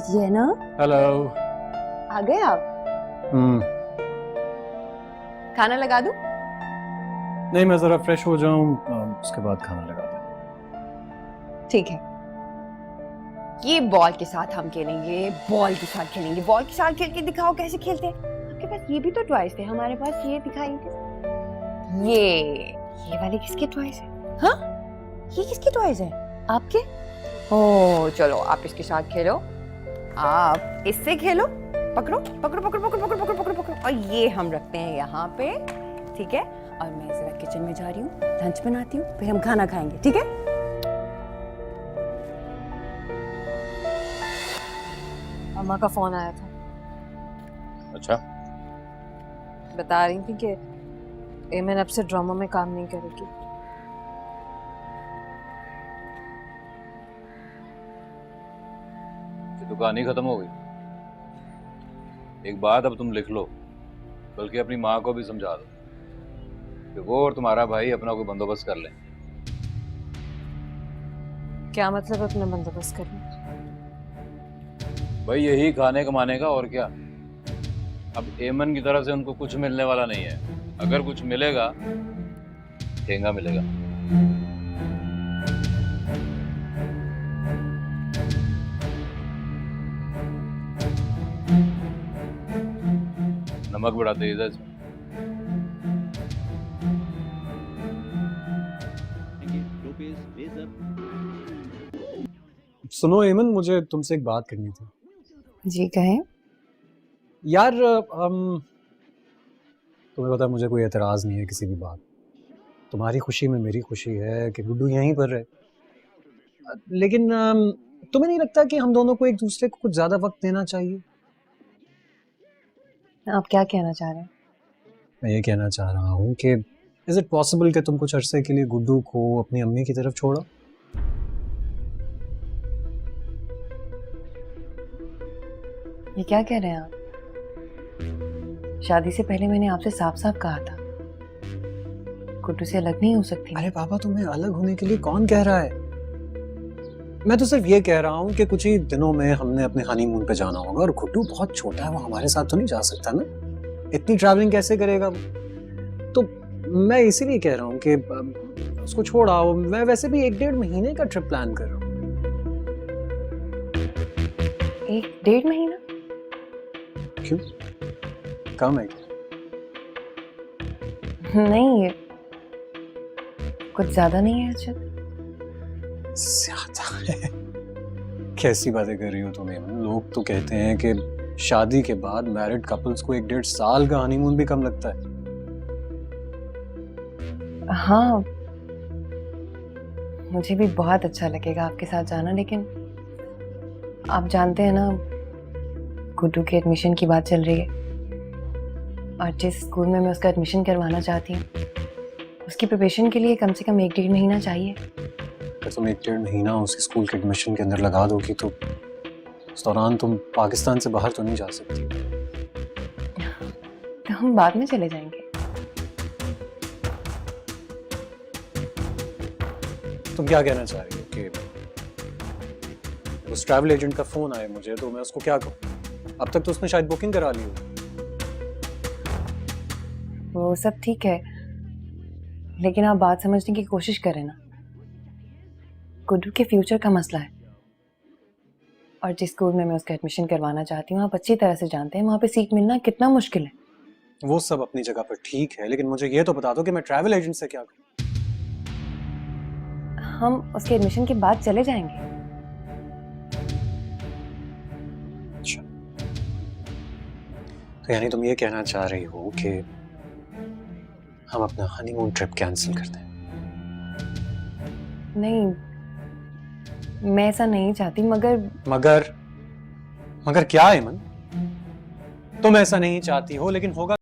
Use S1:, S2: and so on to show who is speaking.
S1: ये है ना।
S2: हेलो।
S1: आ गए आप? खाना लगा दूं?
S2: नहीं, मैं जरा फ्रेश हो जाऊं, उसके बाद खाना लगा दें।
S1: ठीक है। ये बॉल के साथ हम खेलेंगे, बॉल के साथ खेलेंगे, बॉल के साथ खेल के दिखाओ कैसे खेलते हैं। आपके पास ये भी तो टॉयज थे, हमारे पास ये दिखाएंगे। ये वाले किसके टॉयज है? हाँ, ये किसके टॉयज है? आपके? ओ चलो, आप इसके साथ खेलो, आप इससे खेलो। पकड़ो पकड़ो पकड़ो पकड़ो पकड़ो पकड़ो पकड़ो पकड़ो। और ये हम रखते हैं यहाँ पे, ठीक है। और मैं जरा किचन में जा रही हूँ, लंच बनाती हूँ, फिर हम खाना खाएंगे, ठीक है? अम्मा का फोन आया था।
S2: अच्छा,
S1: बता रही थी कि एमन अब से ड्रामा में काम नहीं करेगी।
S3: तो कहानी खत्म हो गई। एक बात अब तुम लिख लो, बल्कि अपनी माँ को भी समझा दो कि वो और तुम्हारा भाई अपना कोई बंदोबस्त कर लें।
S1: क्या मतलब अपना बंदोबस्त करना?
S3: भाई यही खाने कमाने का, और क्या। अब एमन की तरफ से उनको कुछ मिलने वाला नहीं है। अगर कुछ मिलेगा, ठेंगा मिलेगा। नमक बढ़ा दीजिए इसमें।
S2: सुनो एमन, मुझे तुमसे एक बात करनी थी।
S1: जी कहें।
S2: यार तुम्हें पता है मुझे कोई एतराज नहीं है किसी भी बात। तुम्हारी खुशी में मेरी खुशी है कि गुड्डू यहीं पर रहे। लेकिन तुम्हें नहीं लगता कि हम दोनों को एक दूसरे को कुछ ज्यादा वक्त देना चाहिए?
S1: आप क्या कहना चाह रहे हैं?
S2: मैं ये कहना चाह रहा हूँ कि इज इट पॉसिबल कि तुम कुछ अरसे के लिए गुड्डू को अपनी अम्मी की तरफ छोड़ो?
S1: ये क्या कह रहे हैं आप? शादी से पहले मैंने आपसे साफ साफ कहा था, गुड्डू से अलग नहीं हो सकती।
S2: अरे बाबा, तुम्हें अलग होने के लिए कौन कह रहा है? मैं तो सिर्फ ये कह रहा हूँ कि कुछ ही दिनों में हमने अपने हनीमून पे जाना होगा और गुड्डू बहुत छोटा है, वो हमारे साथ तो नहीं जा सकता ना। इतनी ट्रैवलिंग कैसे करेगा वो? तो मैं इसीलिए कह रहा हूँ कि उसको छोड़ आओ। मैं वैसे भी 1-1.5 महीने का ट्रिप प्लान कर रहा हूँ।
S1: 1-1.5 महीना?
S2: क्यों, कम है क्या?
S1: नहीं, ये कुछ ज्यादा नहीं है। अच्छा,
S2: ज्यादा है? कैसी बातें कर रही हो तुम? लोग तो कहते हैं कि शादी के बाद मैरिड कपल्स को 1-1.5 साल का हनीमून भी कम लगता है।
S1: हाँ, मुझे भी बहुत अच्छा लगेगा आपके साथ जाना, लेकिन आप जानते हैं ना, गुड्डू के एडमिशन की बात चल रही है, और जिस स्कूल में मैं उसका एडमिशन करवाना चाहती हूँ, उसकी प्रिपरेशन के लिए कम से कम 1-1.5 महीना चाहिए।
S2: अगर तुम 1-1.5 महीना उसी स्कूल के एडमिशन के अंदर लगा दोगी तो उस दौरान तुम पाकिस्तान से बाहर तो नहीं जा सकती।
S1: तो हम बाद में चले जाएंगे।
S2: तुम क्या कहना चाह रही हो कि उस ट्रैवल एजेंट का फोन आया मुझे तो मैं उसको क्या कहूँ? अब तक तो उसने शायद बुकिंग करा ली हो।
S1: वो सब ठीक है, लेकिन आप बात समझने की कोशिश करें ना। गुड्डू के फ्यूचर का मसला है, और जिस स्कूल में मैं उसका एडमिशन करवाना चाहती हूँ, आप अच्छी तरह से जानते हैं वहाँ पे सीट मिलना कितना मुश्किल है।
S2: वो सब अपनी जगह पर ठीक है, लेकिन मुझे ये तो बता दो कि मैं ट्रैवल एजेंट से क्या करूँ?
S1: हम उसके एडमिशन के बाद चले जाएंगे।
S2: अच्छा, तो यानी तुम ये कहना चाह रही हो कि हम अपना हनीमून ट्रिप कैंसिल कर दें?
S1: नहीं, मैं ऐसा नहीं चाहती, मगर
S2: मगर क्या है मन? तुम ऐसा नहीं चाहती हो, लेकिन होगा